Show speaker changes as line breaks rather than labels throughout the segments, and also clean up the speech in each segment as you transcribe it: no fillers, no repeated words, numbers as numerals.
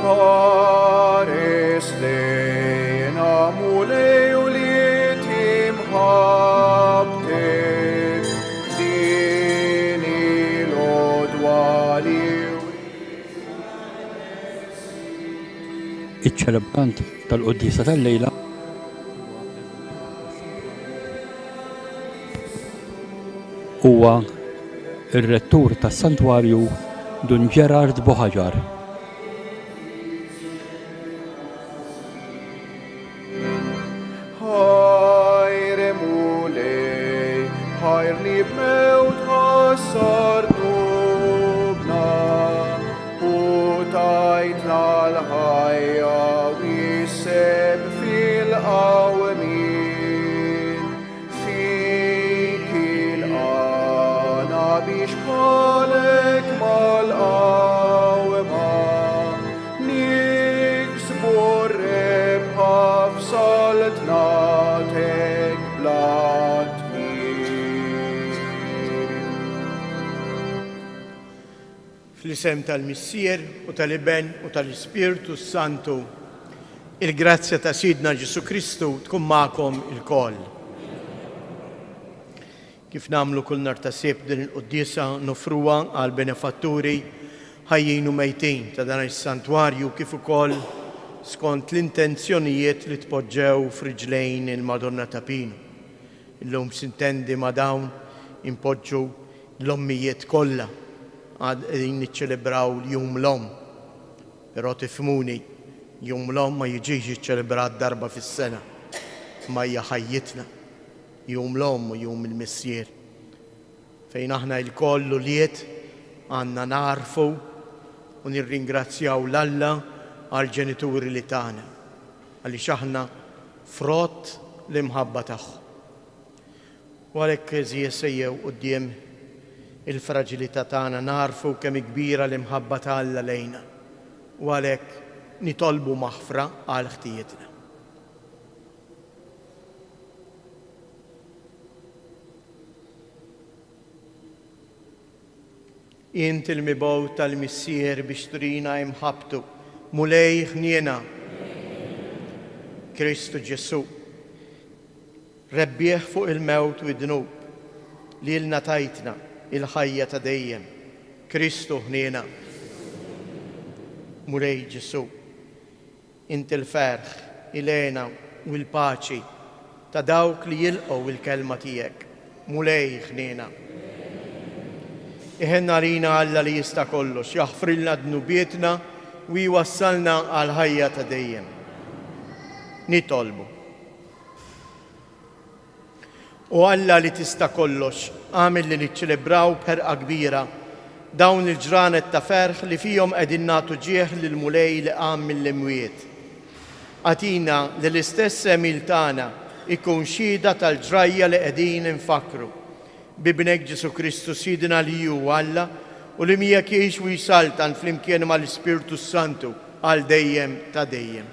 Hares lejna mulej u litim ħabte dini l-odwali.
Iċ-ċelebrant tal-Quddisa tal-lejla huwa ir-rettur tas-Santwarju Dun Gerard Boħaġar.
Ħajre mulej, ħajrni b'mewt ħassar nubna u tajtna l-ħajja wisseb fil-qawmin fik il-qana biex bħalek mal-qawma niksbu r-rebħa f'saltnatek blat min.
Fl-isem tal-Missier u tal-Iben u tal-Ispirtu Santu, il-grazzja ta' Sidna Ġesu Kristu tkun magħkom ilkoll. Kif nagħmlu kull nhar ta' Sibt din il-Quddisa nofruha għal benefatturi ħajjin u mejtin ta' dan is-santwarju kif ukoll skont l-intenzjonijiet li tpoġġew f'riġlejn il-Madonna ta' Pinu. Illum sintendi ma' dawn impoġġu l-ommijiet kollha qegħdin niċċelebraw l-jum l-om. Però tifhmuni, jum l-om ma jiġix jiċċelebrat darba fis-sena, ma hija ħajjitna. Jum l-om u jum il-Missier. Fejn aħna l-koll uliet għandna narfu u nirringrazzjaw l-Alla għal-ġenituri li tagħna għaliex aħna frott l-imħabba tagħhom. U għalhekk eżies sejjew quddiem il-fraġilità tagħna narfu kemm kbira l-imħabba ta' Alla lejna u għalhekk nitolbu maħfra għal ħtijietna. Int il-mibow tal-Missier biex turina imħabtu mulej ħniena Kristu Ġesu rebbieħ fuq il-mewt u id-dnub li lna tajtna il-ħajja ta' dejjem Kristu ħniena mulej Ġesu int il-ferħ il-għena u l-paċi ta' dawk li jilqgħu il-kelma tiegħek mulej ħniena. Iħenna rina Alla li jista' kollox, jaħfrilna dnubietna u jwassalna għal ħajja ta' dejjem. Nitolbu. U Alla li tista' kollox, għamil li niċċelebraw b'ħerqa kbira dawn il-ġranet ta' ferħ li fihom qegħdin nagħtu ġieħ lil mulej li qam mill-imwiet. Għatina li l-istess semil tagħna ikun xhieda tal-ġrajja li qegħdin infakru bibnek Ġesu Kristu Sidna li hu Alla u li miegħek jgħix u jsaltan flimkien mal-Ispirtu Santu għal dejjem ta' dejjem.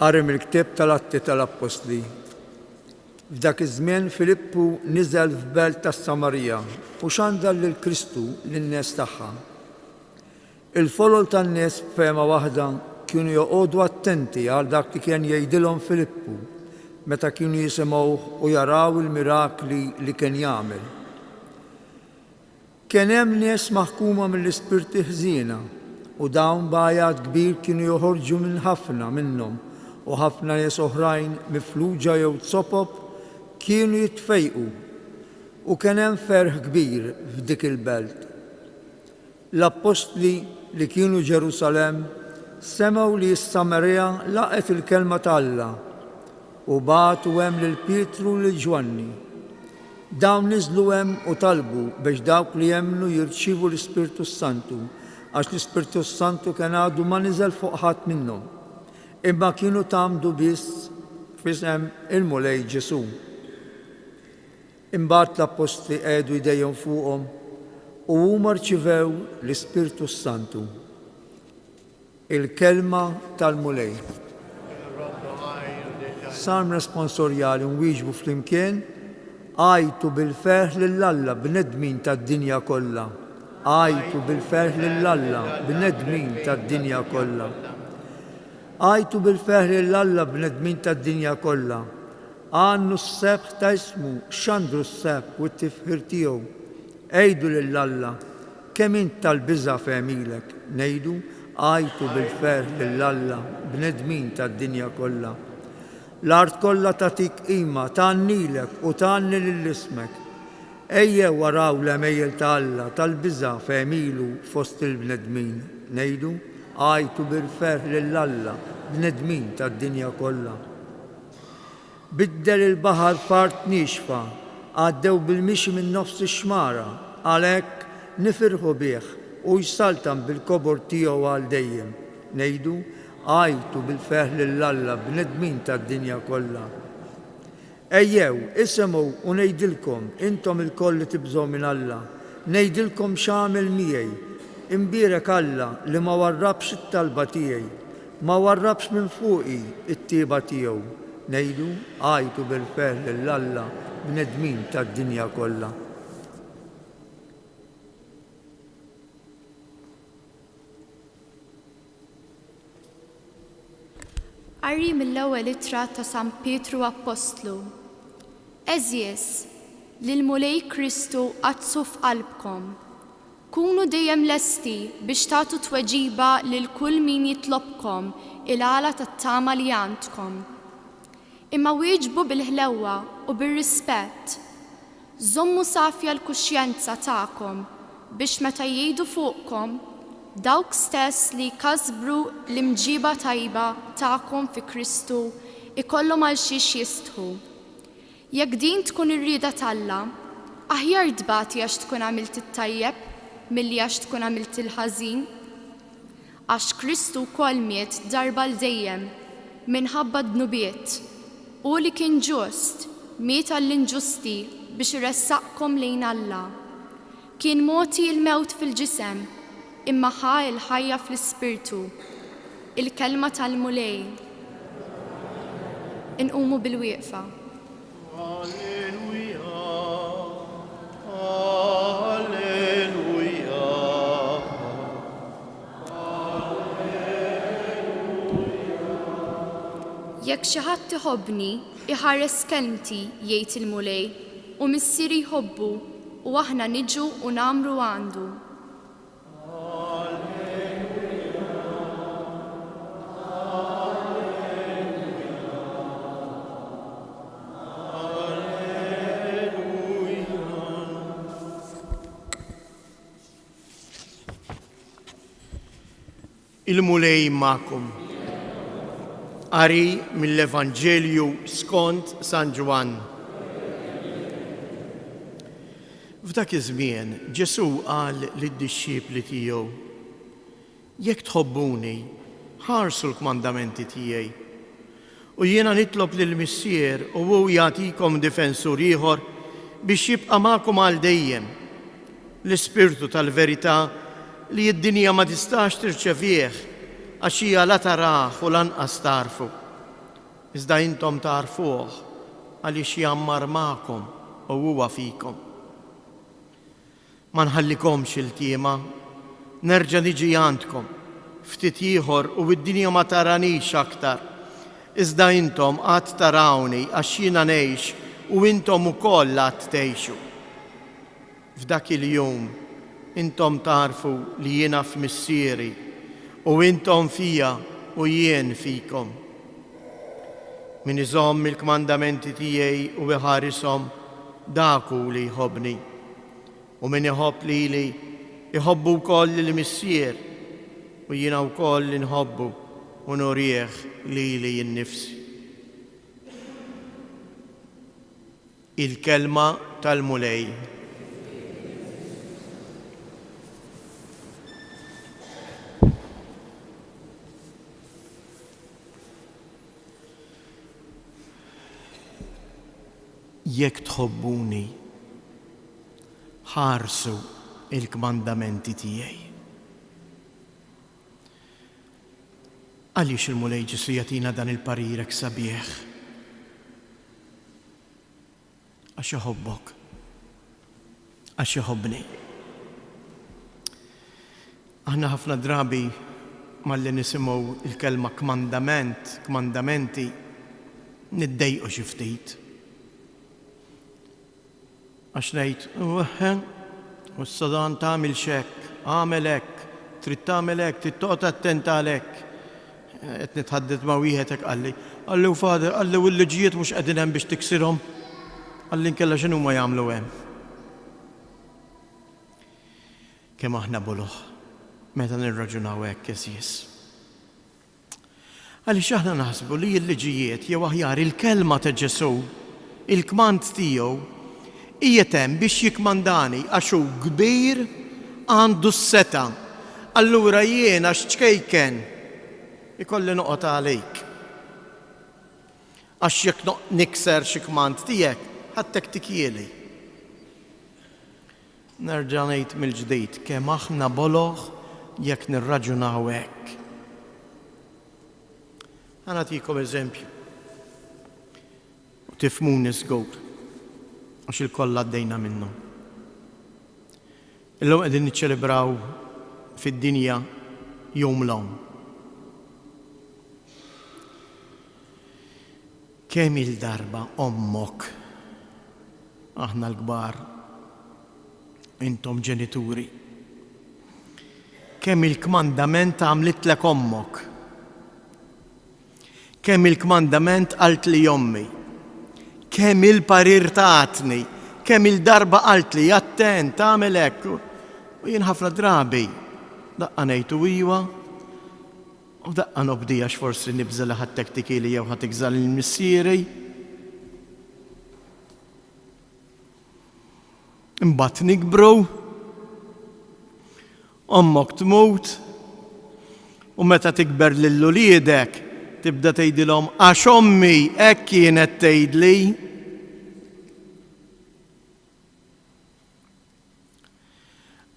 Qari mill-ktieb tal-Atti tal-Apostli. F'dak iż-żmien Filippu niżel f'belt tas-Samarija u xandar lil Kristu lin-nies tagħha. Il-folol tan-nies f'fehma waħda kienu joqogħdu attenti għal dak li kien jgħidilhom Filippu meta kienu jisimgħuh u jaraw il-mirakli li kien jagħmel. Kien hemm nies maħkuma mill-ispirti ħżiena u dawn bajat kbir kienu joħorġu minn ħafna minnhom u ħafna nies oħrajn mifluġa jew tsopob kienu jitfejqu u kien hemm ferħ kbir f'dik il-belt. L-Apostli li kienu Ġerusalemm semgħu li s-Samarija laqet il-kelma ta' Alla u bagħtu hemm lil Pietru u lil Ġwanni. Dawn niżlu hemm u talbu biex dawk li jemmnu jirċievu l-Ispirtu Santu għax l-Ispirtu Santu kien għadu ma niżel fuq ħadd minnhom, imma kienu tagħmdu biss f'isem il-mulej Ġesu. Imbagħad l-Apostli qiegħdu jdejhom fuqhom u huma rċivew l-Ispirtu Santu. Il-kelma tal-mulej. Salm responsorjali nwieġbu flimkien għajtu bil-ferħ lill-Alla bnedmin tad-dinja kollha. għajtu bil-ferħ lill-Alla b'nedmin tad-dinja kollha. Għajtu bil-ferħ lill-Alla b'nedmin tad-dinja kollha. Għannu s-sebħ ta' ismu xandru s-sebħ u t-tifħir tiegħu. Ejdu lill-Alla kemm int tal-biża' fehmilek. Ngħidu għajtu bil-ferħ lill-Alla b'nedmin tad-dinja kollha. L-art kollha tagħtik qima tgħannilek u tgħanni lill-ismek. Ejjew waraw l-emejjel ta' Alla tal-biża' fehmilu fost il-bnedmin. Ngħidu għajtu bil-ferħ lill-Alla b'nedmin tad-dinja kollha. Biddel il-baħar fart nixfa, għaddew bil-mixi minn nofs ix-xmara, għalhekk nifirħu bih u jsaltam bil-kobor tiegħu għal dejjem. Ngħidu għajtu bil-ferħ lill-Alla b'nedmin tad-dinja kollha. Ejjew, isimgħu u ngħidilkom intom il-koll li tibżgħu minn Alla, ngħidilkom x'għamel miegħi. Imbierek Alla li ma warrabx it-talba tiegħi, ma warrabx minn fuqi it-tieba tiegħu. Ngħidu għajtu bil-ferħ lill-Alla b'nedmin tad-dinja kollha.
Qari mill-ewwel ittra ta' San Pietru Apostlu. Eżjes lil mulej Kristu qazzu f'qalbkom. Kunu dejjem lesti biex tagħtu tweġiba lil kull min jitlobkom il-għala tat-tama li għandkom. Imma wieġbu bil-ħlewwa u bir-rispett. Żommu safja l-kuxjenza tagħkom biex meta jgħidu fuqkom dawk stess li jkasbru l-imġiba tajba tagħkom fi Kristu ikollhom għal xiex jistħu. Jekk din tkun ir-rieda t'Alla, aħjar tbagħti għax tkun għamilt it-tajjeb milli għax tkun għamilt il-ħażin. Għax Kristu wkoll miet darba l-dejjem minħabba d-dnubiet u li kien ġust miet għall-inġusti biex iressaqkom lejn Alla. Kien moti l-mewt fil-ġisem imma ħa il-ħajja fl-ispirtu. Il-kelma tal-mulej. Inqumu bil-wieqfa.
Alleluja, alleluja.
Jekk xi ħadd iħobbni, iħares kelmti jgħid il-mulej u missieri jħobbu u aħna niġu u nagħmlu għandu.
Il-mulej ma'kum. Qari mill-Evanġelju skont San Ġwan. F'dak iż-żmien Ġesu qal lid-dixxiepli tiegħu: Jekk tħobbuni, ħarsu l-kmandamenti tiegħi. U jiena nitlob lill-Missier u hu jagħtikom difensur ieħor biex jibqa' magħkom għal dejjem. L-Ispirtu tal-verità li d-dinja ma tistax tirċevih għax hija la tarah u lanqas tarfu. Iżda intom tarfuh għaliex jammar magħkom u huwa fikom. Ma nħallikomx il-tiema, nerġa' niġi għandkom ftit ieħor u d-dinja ma taranix aktar. Iżda intom qatt tarawni għax jiena ngħix u intom ukoll qatt tgħixu. F'dak il-jum intom tarfu li jiena f'missieri u intom fija u jien fikom. Min iżomm il-kmandamenti tiegħi u iħarisom daku li jħobbni. U min iħobb lili iħobbu wkoll il-Missier u jiena wkoll inħobbu u nurih lili innifsi. Il-kelma tal-mulej. Jekk tħobbuni, ħarsu il-kmandamenti tiegħi. Għaliex il-mulej Ġesu jagħtina dan il-parir hekk sabiħ? Għax iħobbok, għax iħobbni. Aħna ħafna drabi malli nisimgħu il-kelma kmandamenti, niddejqu xi ftit. Għax ngħid, u s-sadan tagħmel xekk, għamel hekk, trid tagħmel hekk, trid toqgħod attent għalhekk. Qed nitħadded ma' wieħed hekk qalli. Qalli fader, qalli l-liġijiet mhux qegħdin hemm biex tiksirhom. Qalli nkella x'inhu ma jagħmlu hemm. Kemm aħna buluħ meta nirraġunaw hekk eżies. Għaliex aħna naħsbu li l-liġijiet jew aħjar il-kelma ta' Ġesu, il-kmand tiegħu qiegħed hemm biex jikmandani għax hu kbir għandu s-seta. Allura jiena x'ċkejken ikolli noqgħod għalik. Għax jekk nikser xi kmand tiegħek ħadtek tikjieli. Nerġa' ngħid mill-ġdid kemm aħna boloħ jekk nirraġunaw hekk. Nagħtikom eżempju. U tifhmuni żgur għax il-koll għaddejna minnu. Illum qegħdin niċċelebraw fid-dinja jum l-om. Kemm il-darba ommok, aħna l-kbar, intom ġenituri, kemm il-kmandament għamlitlek ommok, kemm il-kmandament qalt li ommi, kemm il-parir tatni, kemm il-darba qalt li attent tagħmel hekk. U jien ħafna drabi daqqa ngħidu iwa u daqqa nobdi għax forsi nibżel ħadtek tikili jew ħatikżal il-missieri. Imbagħad nikbru, ommok tmut u meta tikber lil uliedek tibda tgħidilhom għax ommi hekk kienet tgħidli.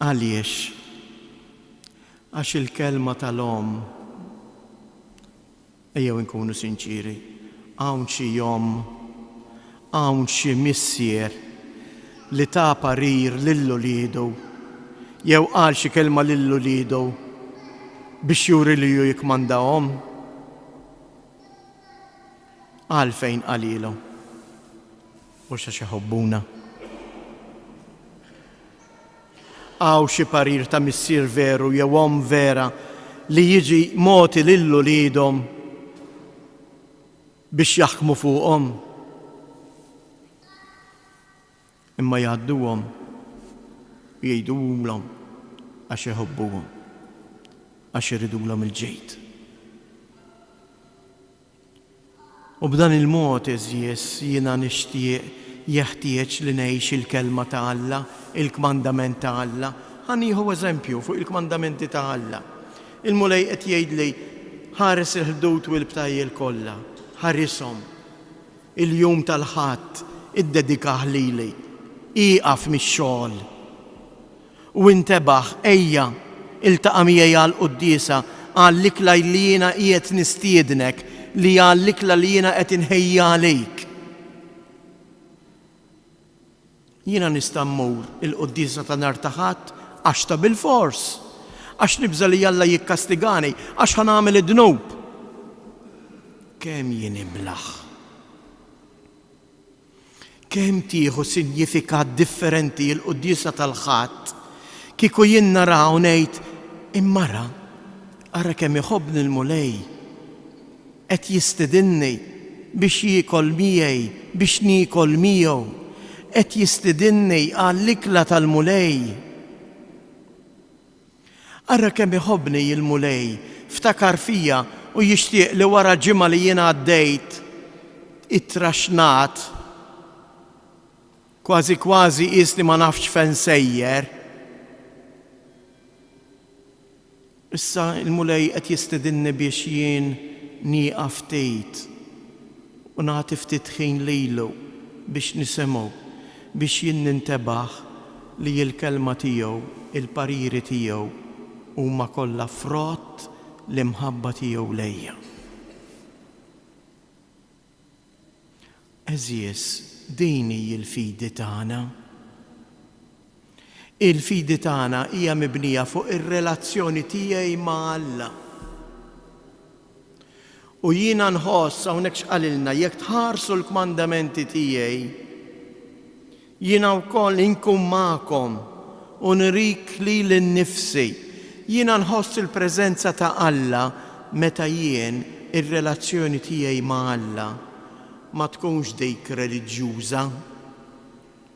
Għaliex? Għax il-kelma tal-om, ejjew inkunu sinċiri, hawn xi jom, hawn xi missier li ta' parir lill-uliedu jew qal xi kelma lill-uliedu biex juri li ju jikmandahom. Għalfejn qalilhom u xa iħobbuna. Għaw xi parir ta' missier veru jew om vera li jiġi moti lill-uliedhom biex jaħkmu fuqhom. Imma jgħadduhom jgħidulhom għax iħobbuhom, għax iridulhom il-ġejt. U b'dan il-mod eżies jiena nixtieq jeħtieġ li ngħix il-kelma ta' Alla, il-kmandament ta' Alla. Ħanieħu eżempju fuq il-kmandamenti ta' Alla. Il-mulej qed jgħidli ħares il-ħdud u l-btajjel kollha, ħarishom. Il-jum tal-ħadd iddedikah lili, ieqaf mix-xogħol. U intebaħ ejja iltaqa' miegħi għall-quddiesa għall-ikla li jiena qiegħed nistiednek li għall-ikla li jiena qed inħejja għalik. Jiena nista' mmur il-quddiesa ta' nhar ta' ħadd għax ta' bil-fors, għax nibża li Alla jikkastigani, għax ħanagħmel id-dnub. Kemm jien iblaħ. Kemm tieħu sinifikat differenti l-quddiesa tal-ħadd kieku jien nara u ngħid immara ara kemm iħobbni l-mulej qed jistidinni biex jiekol miegħi, biex niekol miegħu. Qed jistidinni għall-ikla tal-mulej. Ara kemm iħobbni il-mulej, ftakar fija u jixtieq li wara ġimgħa li jiena għaddejt ittraxnat, kważi qiesni ma nafx fejn sejjer. Issa il-mulej qed jistidinni biex jien nieqaf ftit u nagħti ftit ħin lilu biex nisimgħu, biex jien nintebaħ li l-kelma tiegħu, il-pariri tiegħu huma kollha frott l-imħabba tiegħu lejja. Eżies, din hi l-fidi tagħna. il-fidi tagħna hija mibnija fuq ir-relazzjoni tiegħi ma' Alla. U jiena nħoss hawnhekk x'qalilna jekk tħarsu l-kmandamenti tiegħi, jiena wkoll inkun magħkom u nrik lili nnifsi. Jiena nħoss il-preżenza ta' Alla meta jien ir-relazzjoni tiegħi ma' Alla ma tkunx dik reliġjuża,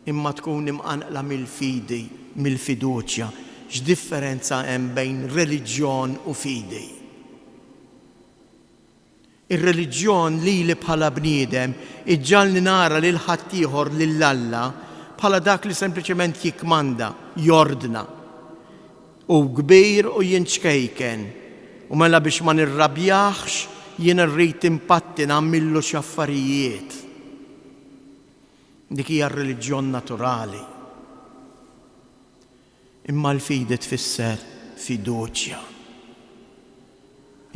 imma tkun imqanqla mill-fidi, mill-fiduċja. X'differenza hemm bejn reliġjon u fidi? Ir-reliġjon li bħala bniedem iġġalni nara lil ħaddieħor lil Alla bħala dak li sempliċement jikmanda, jordna. U kbir u jinċkejken. U mela biex ma nirrabjaħx jien rrid impatti nagħmillu xi affarijiet. Dik hija r-reliġjon naturali. Imma l-fidi tfisser fiduċja.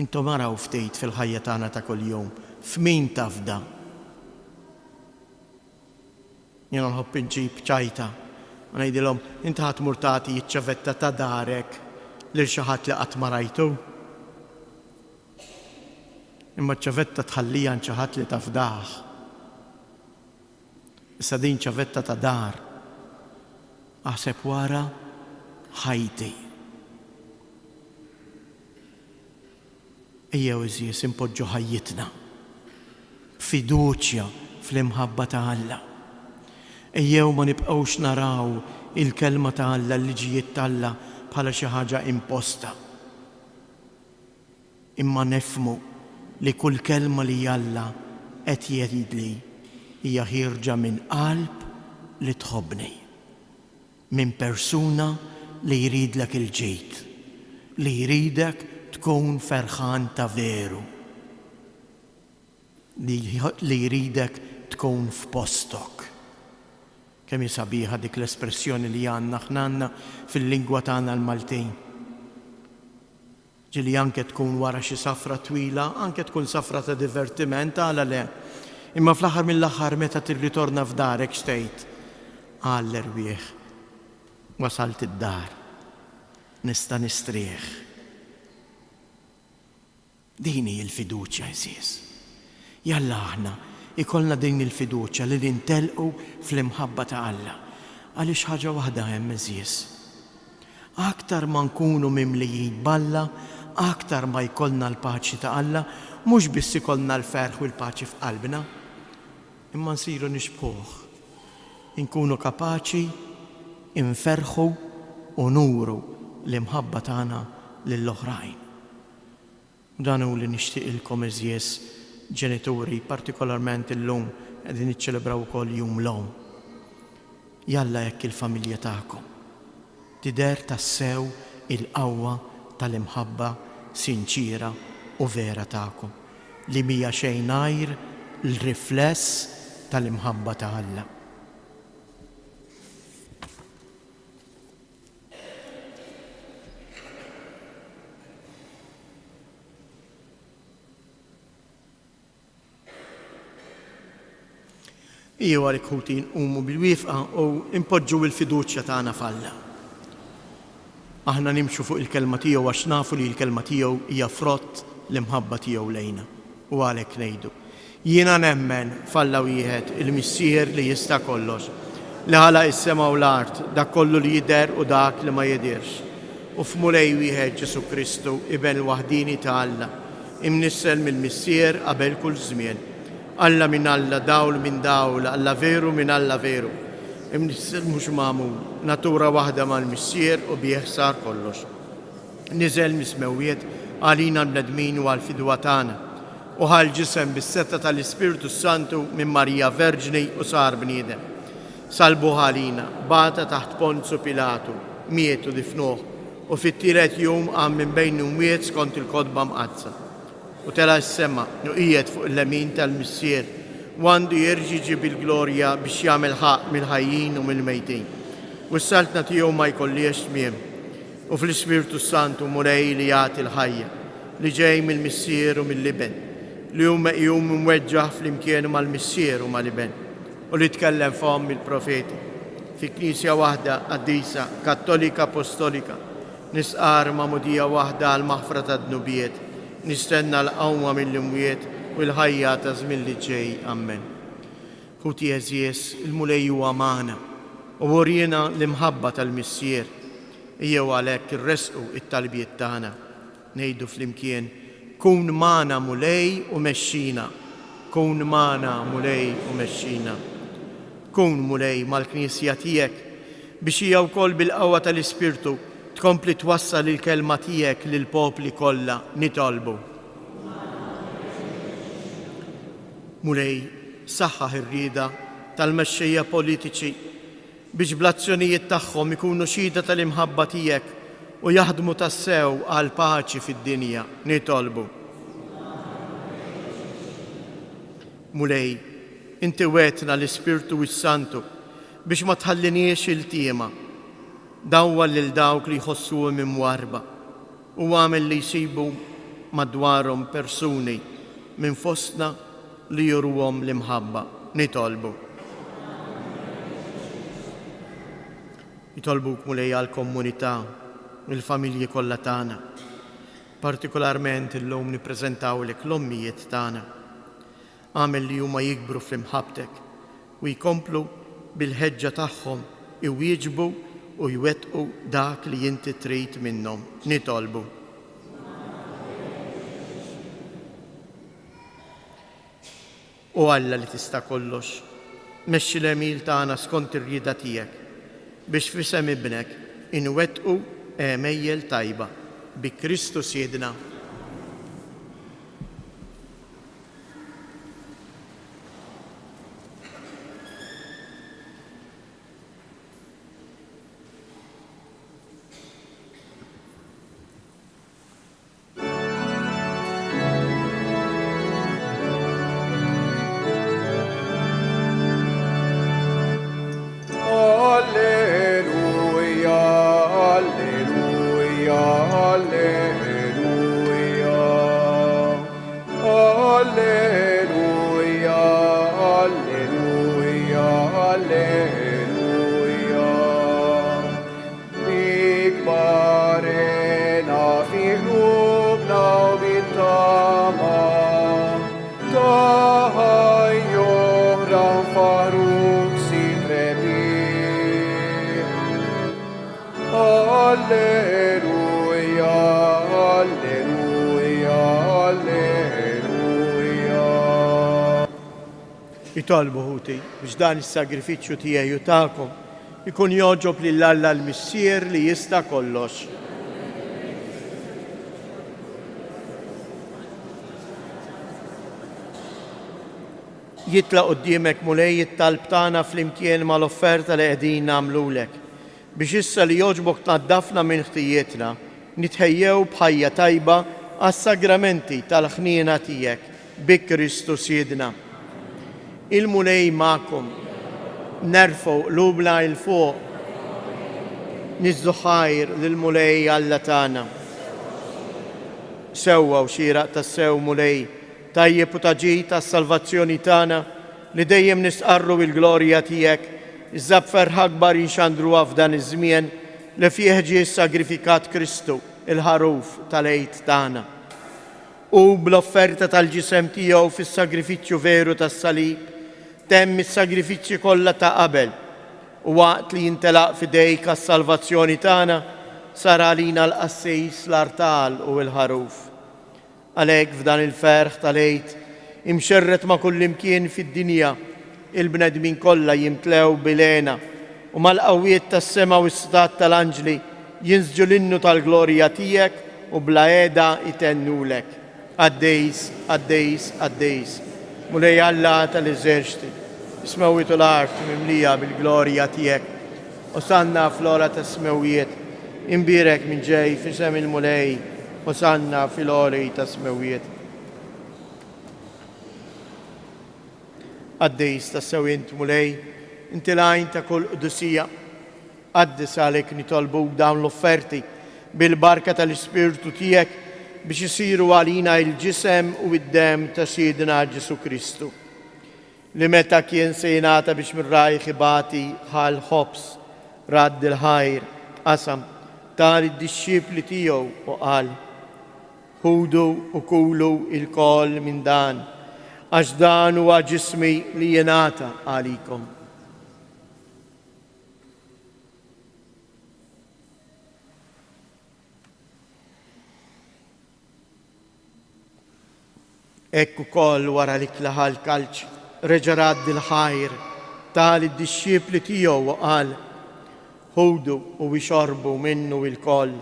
Intom araw ftit fil-ħajja tagħna ta' kuljum, f'min tafda. Jiena nħobb inġib ċajta u ngħidilhom inti ħadd mur tagħti ċ-ċavetta ta' darek lil xi ħadd li qatt ma rajtu. Imma ċ-ċavetta tħallija xi ħadd li tafdah. Issa din ċavetta ta' dar aħseb wara ħajti. Ejjew iżjed impoġġu ħajjitna fiduċja fl-imħabba ta' Alla. Ejjew ma nibqgħux naraw il-kelma ta' Alla, l-liġijiet ta' Alla bħala xi ħaġa imposta. Imma nefhmu li kull kelma li Alla qed jgħidli hija ħirġa minn qalb li tħobbni, minn persuna li jridlek il-ġid, li jridek tkun ferħan ta' veru, li jridek tkun f'postok. Kemm hi sabiħa dik l-espressjoni li għandna ħnanna fil-lingwa tagħna l-Maltin. Ġieli anke tkun wara xi safra twila, anke tkun safra ta' divertiment għala le. Imma fl-aħħar mill-aħħar meta tirritorna f'darek xtejt, għall erbieħ, wasalt id-dar, nista' nistrieħ. Dini il-fiduċja jżies. Jalla aħna ikollna din il-fiduċja li nintelqu fl-imħabba ta' Alla. Għaliex ħaġa waħda hemm iżies. Aktar ma nkunu mimlijin b'Alla, aktar ma jkollna l-paċi ta' Alla, mhux biss ikollna l-ferħ u l-paċi f'qalbna, imma nsiru nixbħuh. Inkunu kapaċi inferħu u nuru l-imħabba tagħna lill-oħrajn. Dan hu li nixtieq ilkom iżjed ġenituri, partikolarment illum qegħdin niċċelebraw ukoll jum l-om. Jalla jekk il-familja tagħkom tidher tassew il-qawwa tal-imħabba sinċira u vera tagħkom li mija xejn għajr l-rifless tal-imħabba ta' Alla. Iju għalik ħutin umu bil-wifqa u impoġġu il-fiduċja tagħna f'Alla. Aħna nimxu fuq il-kelma tiegħu għax nafu li l-kelma tiegħu hija frott l-imħabba tiegħu lejna. U għalhekk ngħidu. Jiena nemmen f'Alla wieħed il-missier li jista' kollox, li ħalaq is-sema u l-art, dak kollu li jidher u dak li ma jidirx. U f'mulej wieħed Ġesu Kristu iben waħdini ta' Alla, imnissel mill-missier qabel kull żmien. Alla minn Alla, dawl minn dawl, Alla veru minn Alla veru. Imnissel mhux magħmul, natura waħda mal-missier u bih sar kollox. Niżel mismewwiet għalina l-bnedmin u għal-fidwa tagħna u ħal ġisem bis-setta tal-Ispiritu Santu minn Marija Verġni u sar bniedem. Salbu ħalina, bata taħt Ponzu Pilatu, mietu difnuh u fit-tielet jum qam minn bejn umwiet skont il-kodba mqazza. U tela s-sema, nuqijiet fuq il-lemin tal-missier, u għandu jirġiġi bil-glorja biex jagħmel ħaq mill-ħajjin u mill-mejtin. U s-saltna tiegħu ma jkollix tmiem. U fl-Ispiritu Santu mulej li jagħti l-ħajja, li ġej mill-missier u mill-liben, li jum mweġġaħ fl-imkien mal-missier u mal-liben, u li tkellem fahom mill-profeti. fi Knisja waħda qaddisa, Kattolika Apostolika, nisqar ma'mudija waħda għal maħfra ta' dnubiet, nistenna l-qawma mill-imwiet u l-ħajja ta' żmien li ġej. Amen. Ħuti Eżies, il-mulej huwa magħna u worjena l-imħabba tal-missier. Ejjew għalhekk irresqu it-talbiet tagħna. Ngħidu flimkien, kun magħna mulej u mexxina. Kun magħna mulej u mexxina. Kun mulej mal-Knisja tiegħek biex hija wkoll bil-qawwa tal-Ispirtu tkompli twassal il-kelma tiegħek lil popli kollha nitolbu. Mulej, saħħaħ ir-rieda tal-mexxejja politiċi biex bl-azzjonijiet tagħhom ikunu xhieda tal-imħabba tiegħek u jaħdmu tassew għal paċi fid-dinja nitolbu. Mulej, inti wetna l-Ispirtu s-Santu biex ma tħalliniex il-tiema. Dawwa lil dawk li jħossuhom imwarba u għamel li jsibu madwarhom persuni minn fostna li juruhom l-imħabba nitolbu. Nitolbuk mulej għall-komunità, il-familji kollha tagħna, partikolarment illum nippreżentawlek l-ommijiet tagħna. Għamel li huma jikbru fl-imħabtek u jkomplu bil-ħeġġa tagħhom iwieġbu u jwettqu dak li inti trid minnhom nitolbu. U Alla li tista' kollox, mexxi l-emil tagħna skont ir-rieda tiegħek biex f'isem ibnek inwettqu emejjel tajba bi Kristu Siedna. Itolbu ħuti biex dan is-sagrifiċċju tiegħi u tagħkom ikun joġob lil Alla l-Missier li jista' kollox. Jitla' quddiemek mulej it-talb tagħna flimkien mal-offerta li qegħdin nagħmlulek biex issa li joġbok tnaddafna minn ħtijietna nitħejjew b'ħajja tajba għas-sagramenti tal-ħniena tiegħek bi Kristu Siedna. Il-mulej ma'kom, nerfgħu qlubna il fuq, niżdu ħajr lill-mulej Alla tagħna. Sewwa u xieraq tas-sew mulej, tajjeb u taġid tas-salvazzjoni tagħna li dejjem nisqarru bil-glorja tiegħek, iżab ferħ akbar jinxandruha f'dan iż-żmien li fih ġie sagrifikat Kristu, il-ħaruf tal-għid tagħna. U bl-offerta tal-ġisem tiegħu fis-sagrifiċċju veru tas-salib temm is-sagrifiċċji kollha ta' qabel u waqt li jintelaq f'idejk għas-salvazzjoni tagħna sar għalina l-qassejs l-artal u l-ħaruf. Għalhekk f'dan il-ferħ tal-għid imxerret ma' kull imkien fid-dinja il-bnedmin kollha jimtlew bilena u mal-qawwiet tas-sema u s-stat tal-anġli jinsġu l-innu tal-glorja tiegħek u bla qiegħda itennulek. Għaddejs, għaddejs, għaddejs. Mulej Alla tal-eżerċiti, smewitu l-art mimlija bil-glorja tiegħek. Osanna fl-ora ta' smewiet, imbirek minn ġej f'isem il-mulej, osanna fil-ori ta' smewiet. Għaddejs ta' sewint mulej, inti lajn ta' kull qudusija, għaddis għalek nitolbu dawn l-offerti bil-barka tal-Ispirtu tiegħek biex isiru għalina il-ġisem u id-dem ta' Siedna Ġesu Kristu. li meta kien se jingħata biex mir-rajħ ibati bħal ħobs radd il-ħajr qasam tal id-dixxipli tiegħu u qal: ħudu u kulu il-koll minn dan, għax dan huwa ġismi li jingħata għalikom. Ekku koll wara li klaħa l-kalċ reġa' radd il-ħajr tal id-dixxipli tiegħu u qal: ħudu u bixorbu minnu il-koll,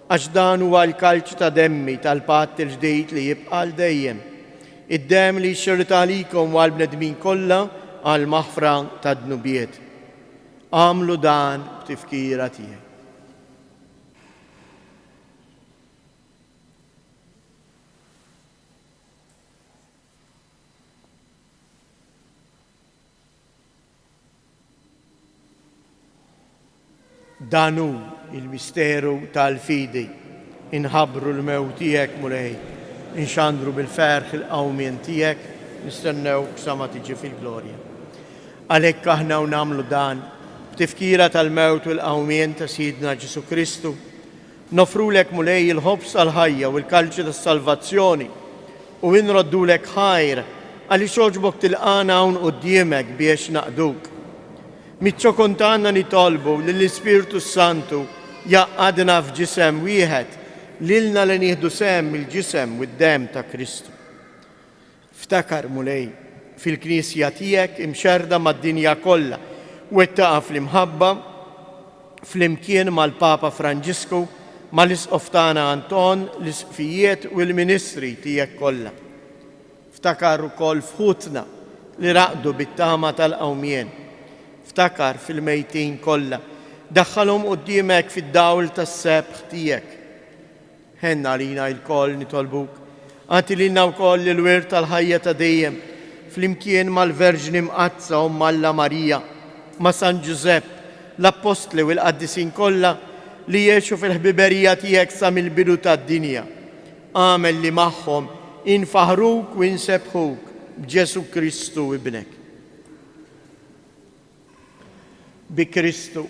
għax dan huwa l-kalċ ta' demmi tal-patt il-ġdid li jibqa' l dejjem. Id-dem li jxirrit għalikom u għall-bnedmin kollha għal maħfra ta' dnubiet. Għamlu dan b'tifkira tiegħi. Danu il-misteru tal-fidi, inħabru l-mew tijek mulej, inxandru bil-ferħ il-qawmien tijek, nistennew sama tiġi fil-glorja. Għalek aħna u namlu dan, b'tifkira tal-mewt u l-qawmien ta' Sidna Ġesu Kristu, nofru lek mulej il-ħobs għal-ħajja u l-kalċi tas-salvazzjoni u inroddu lek ħajr għalli xoġbok til-qana un qudiemek biex naqduk. Mitċo kontanna nitolbu l-Ispiritu Santu jaqqadna f'ġisem wieħed lilna li nieħdu sem il-ġisem u d-dem ta' Kristu. Ftakar mulej fil-Knisja tiegħek imxerda mad-dinja kollha u wettaqa fl-imħabba fl-imkien mal-Papa Franġisku, mal-Isqof tagħna Anton, l-isqfijiet u l-ministri tiegħek kollha. Ftakar ukoll fħutna li raqdu bit-tama tal-qawmien. Ftakar fil-mejtin kollha, daħħalhom quddiemek fid-dawl tas-sebħ tiegħek. Ħenna lina l-koll nitolbuk, għati lilna wkoll il-wirt tal-ħajja ta' dejjem, flimkien mal-Verġni Mqazza u Alla Marija, ma' San Ġusepp, l-Apostli u l-Qaddisin kollha li jgħixu fil-ħbiberija tiegħek sa mill-bidu tad-dinja. Għamel li magħhom infaħruk u insebħuk b'Ġesu Kristu ibnek. Bi Kristu,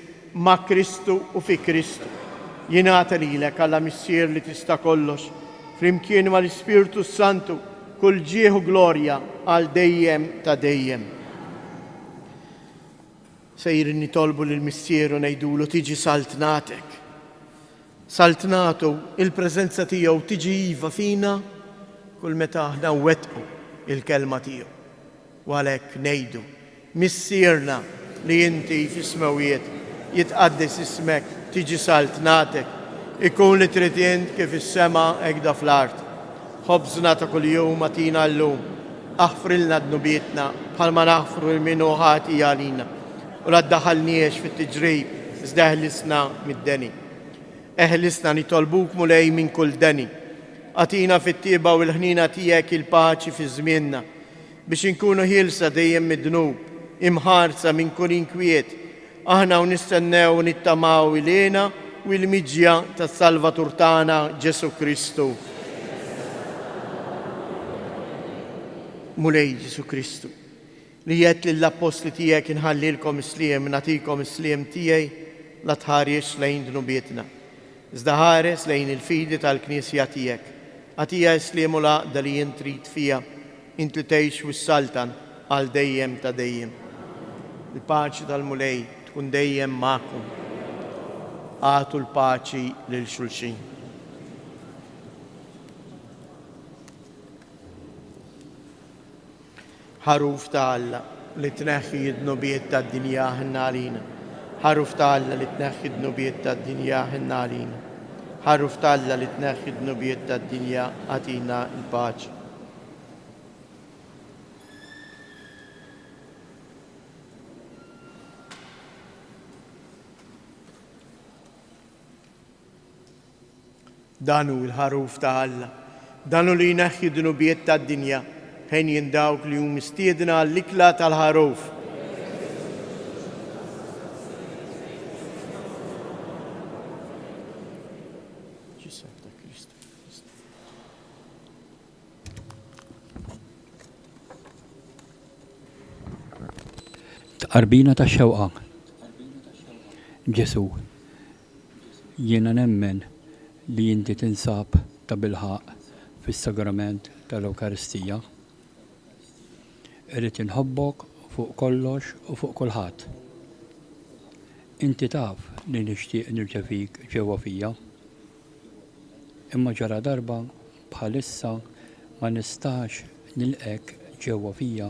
ma' Kristu u fi Kristu, jingħata lilek għalla missier li tista' kollox, flimkien mal-Ispiritu Santu, kull ġieħu glorja għal dejjem ta' dejjem. Sejr nitolbu lill-missieru ngħidulu tiġi saltnatek. Saltnatu il-preżenza tiegħu tiġi iva fina kull meta aħna wettqu il-kelma tiegħu. U għalhekk ngħidu missierna li inti fis-smawiet jitqaddis ismek, tiġi saltnatek, ikun li trid int kif is-sema hekk da fl-art. Ħobżna ta' kuljum atina llum, aħfrilna dnubietna bħalma naħfru l-minu ħati għalina u la ddaħħalniex fit-tiġrib iżda eħlisna mid-deni. Eħlisna nitolbuk mulej minn kull deni. Atina fit-tieba u l-ħnina tiegħek il-paċi fi żmienna biex inkunu ħielsa dejjem mid-dnub, imħarsa minn kull inkwiet, aħna u nistennew nittamaw ilena u l-miġja tas-Salvatur tagħna Ġesu Kristu. Mulej Ġesu Kristu, li jgħid lill-Apostli tiegħek inħallilkom isliem, nagħtikom isliem tiegħi la tħariex lejn dnubietna. Iżda ħares lejn il-fidi tal-Knisja tiegħek. Għatija isliem u laqda li jien trid fija, int li tgħix wis-saltan għal dejjem ta' dejjem. Il-paċi tal-mulej tkun dejjem magħkom. Għatu l-paċi lil xulxin. Ħaruf ta' Alla li tneħħi d-nubiet tad-dinja ħinna għalina. Ħaruf ta' Alla li tneħħi d-nubiet tad-dinja ħinna għalina. Ħaruf ta' Alla li tneħħi d-nubiet tad-dinja għatina l-paċi. Danu il-ħaruf ta' Alla, danu li jneħħi d-nubiet tad-dinja, ħen jindawk li hum mistiedna l-ikla tal-ħaruf.
Tqarbina ta' xewqa. Ġesu, jiena nemmen li inti tinsab ta' bilħaq fis-sagrament tal-Ewkaristija. Irrid inħobbok fuq kollox u fuq kulħadd. Inti taf li nixtieq nirċevik ġewwa fija. Imma ġara darba bħalissa ma nistax nilqek ġewwa fija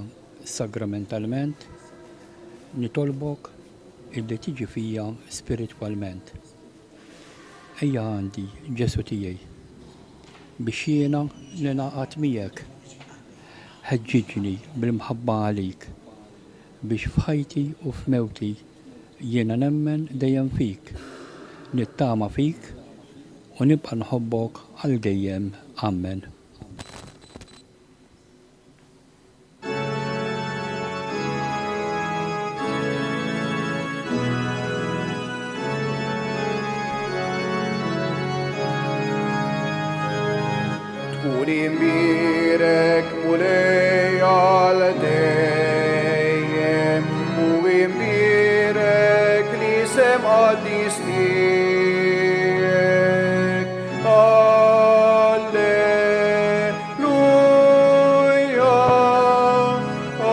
sagramentalment, nitolbok illi tiġi fija spiritwalment. Ejja għandi Ġesu tiegħi biex jiena ningħaqad miegħek. Ħeġġiġni bil-mħabba għalik biex f'ħajti u f'mewti jiena nemmen dejjem fik, nittama fik u nibqa' nħobbok għal dejjem. Amen.
Tkun imbirek mulej għal dejjem u imbirek li sem qaddis tiegħek. Alleluja,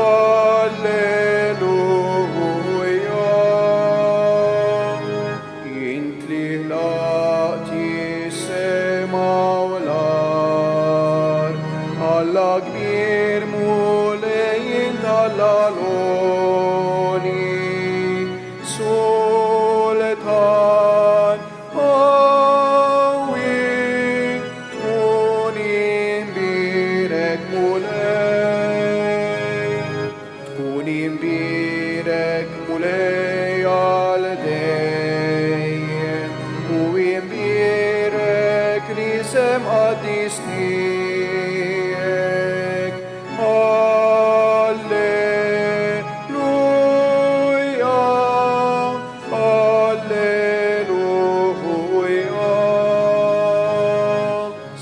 alleluja. Int li ħlaqti sema u l-ard, Alla kbir mulejn tal-għaloni, Sultan qawwi, tkun imbirek mulej, tkun imbirek mulej għal dejjem u imbirek li sem qaddis tiegħek. Alleluja, alleluja.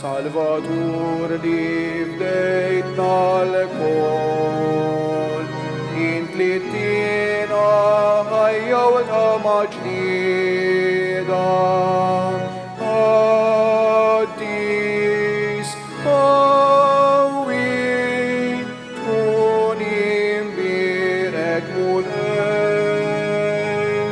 Salvatur li fdejtna l-kol, int li tina ħajja u tama ġdida. Qaddis qawwi, tkun imbirek mulej,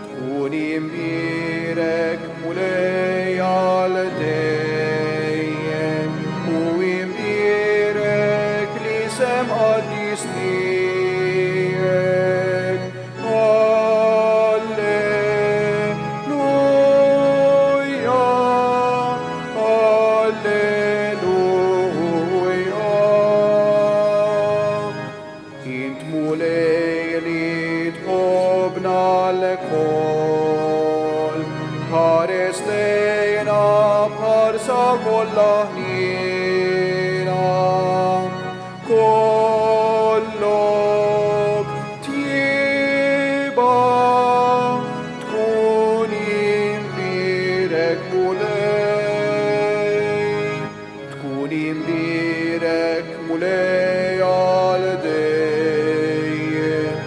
tkun imbirek mulej għal dejjem u imbirek li sem qaddis tiegħek. Alleluja, alleluja. Int mulej li tħobbna l-kol, ħares lejna bħarsa kollha ħnina. Kollok tjieba, tkun imbirek mulej, tkun imbirek mulej għal dejjem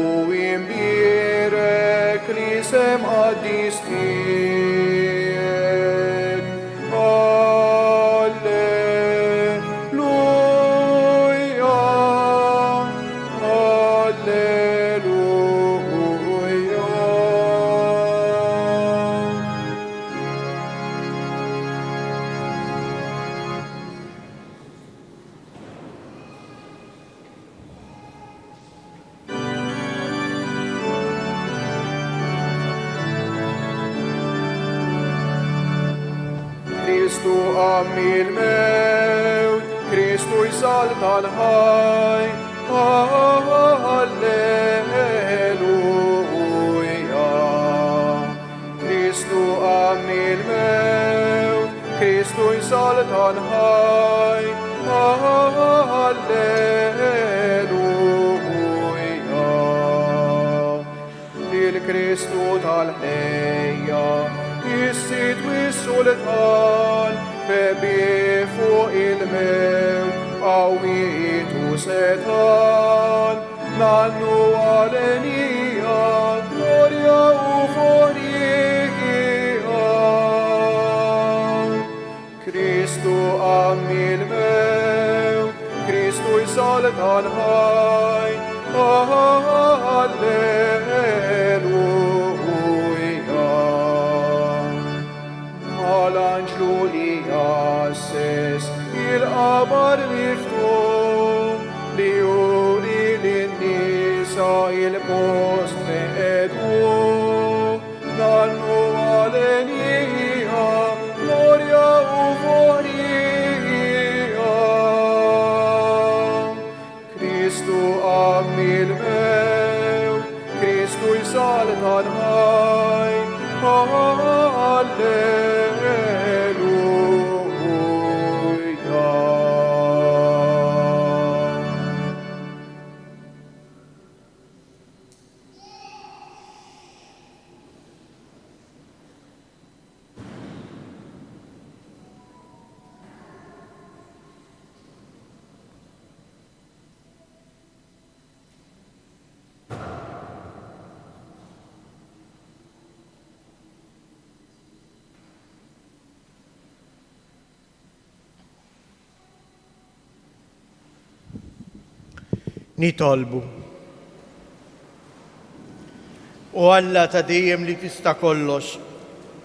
u imbirek li sem qaddis tiegħek. Alleluja, Kristu għammi l-mewt, Kristu jsal tal-ħaj. Alleluja. Kristu għammi l-mewt, Kristu jsal tal-ħaj. Alleluja. Il-Kristu tal-ħejja, Is-sit wis-sultan, bebi fuq il-mewt, qawwiet u setan, nannu alenia, gloria uforia. Cristo amil meu, Cristo salet al hai, alleluia. All'angelo Iases, il abar miftum, liuri l'Nisa, il post vedu, nanno alenia, gloria uforia. Cristo amil meu, Cristo salet al hai, alleluia.
Nitolbu. U Alla ta' dejjem li tista' kollox,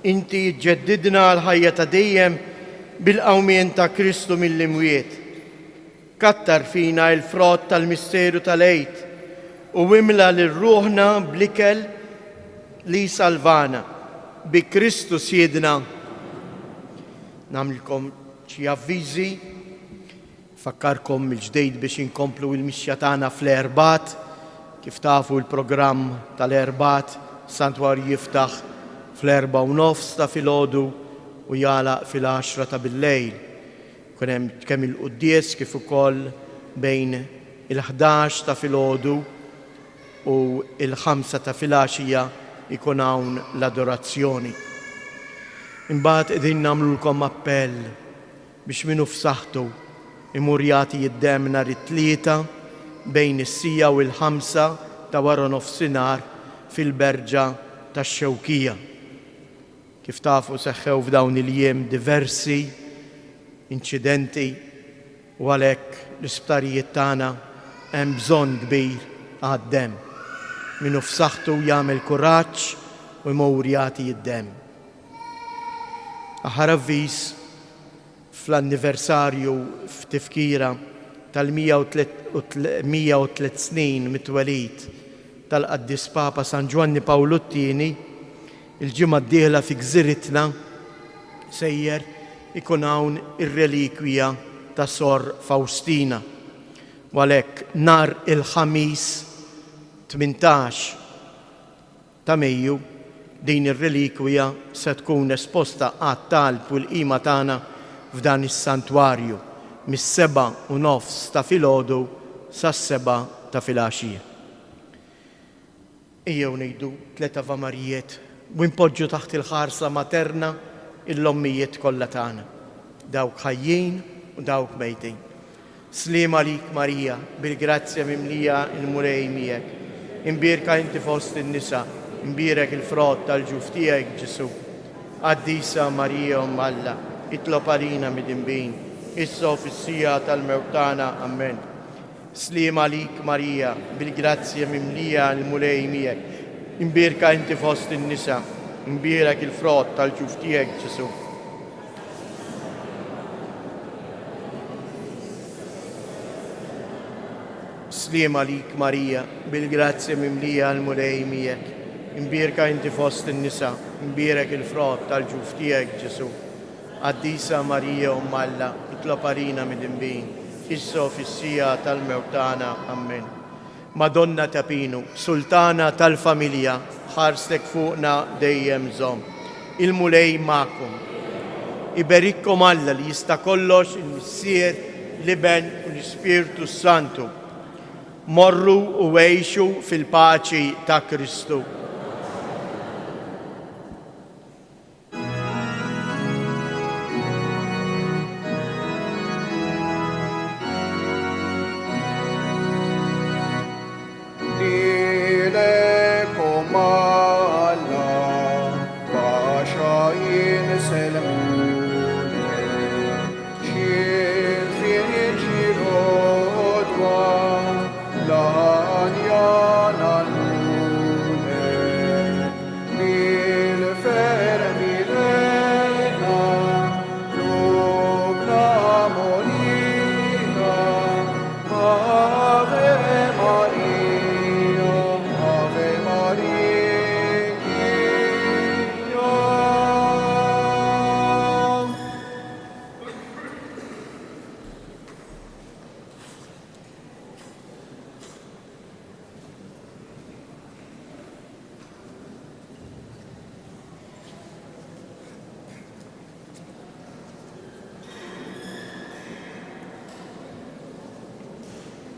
inti ġeddidna l-ħajja ta' dejjem bil-qawmien ta' Kristu mill-imwiet. Kattar fina il-frott tal-misteru tal-għejt u wimla l-ruħna blikel li salvana bi Kristu siedna. Namlkom xi avviżi, fakkarkom il-ġdejt biex inkomplu il-mixja tagħna fl-Erbat. Kif tafu il-programm tal-Erbat, santwarju jiftaħ fl-4:30 ta' filgħodu u jalaq fil-10 ta' bil-lejl. Kun hemm kemm il-quddies kif ukoll bejn il-11 ta' filgħodu u il-5 ta' filgħaxija ikun hawn l-adorazzjoni. Imbagħad qegħdin nagħmlulkom appell biex minu f'saħħtu imur jagħti id-demm nhar it-tlieta bejn is-sija u l-5 ta' wara nofsinhar fil-berġa tax-Xewkija. Kif tafu seħħew f'dawn il-jiem diversi inċidenti u għalhekk l-isptarijiet tagħna hemm bżonn kbir għad-demm. Minu f'saħħtu jagħmel kuraġġ u jmur jagħti id-demm. Aħar avviż fl-anniversarju f'tifkira tal-103 snin mit-twelid tal-Qaddis Papa San Giovanni Pawlu II, il-ġimgħa d-dieħla fi gżiritna sejjer ikun hawn ir-relikwija ta' Sor Faustina. U għalhekk nhar il-ħamis 18 ta' Mejju din ir-relikwija se tkun esposta għat-talb u l-qima tagħna f'dan is-santwarju mis-7:30 ta' filgħodu sas-7 ta' filgħaxija. Ejjew ngħidu 3 Ava Marijiet u npoġġu taħt il-ħarsa materna l-ommijiet kollha tagħna, dawk ħajjin u dawk mejtin. Sliem għalik Marija, bil-grazzja mimlija il-mulej miegħek. Imbierka inti fost in-nisa, imbierek il-frott tal-ġuf tiegħek Ġesu. Qaddisa Marija Umm Alla, itlob għalina mid-inbin, issa fis-sija tal-mewt tagħna. Amen. Sliem għalik Marija, bil-grazzja mimlija il-mulej miegħek. Imbierka inti fost in-nisa, imbierek il-frott tal-ġuf tiegħek Ġesu. Sliem għalik Marija, bil-grazzja mimlija il-mulej miegħek. Imbierka inti fost in-nisa, imbierek il-frott tal-ġuf tiegħek Ġesu. Qaddisa Marija Umm Alla, itlob għalina mid-inbin, issa fis-sija tal-mewt tagħna. Amen. Madonna ta' Pinu, Sultana tal-familja, ħarstek fuqna dejjem żomm. Il-mulej magħkom. Iberikkom Alla li jista' kollox, il-Missier, l-Iben u l-Ispirtu Santu. Morru u għejxu fil-paċi ta' Kristu.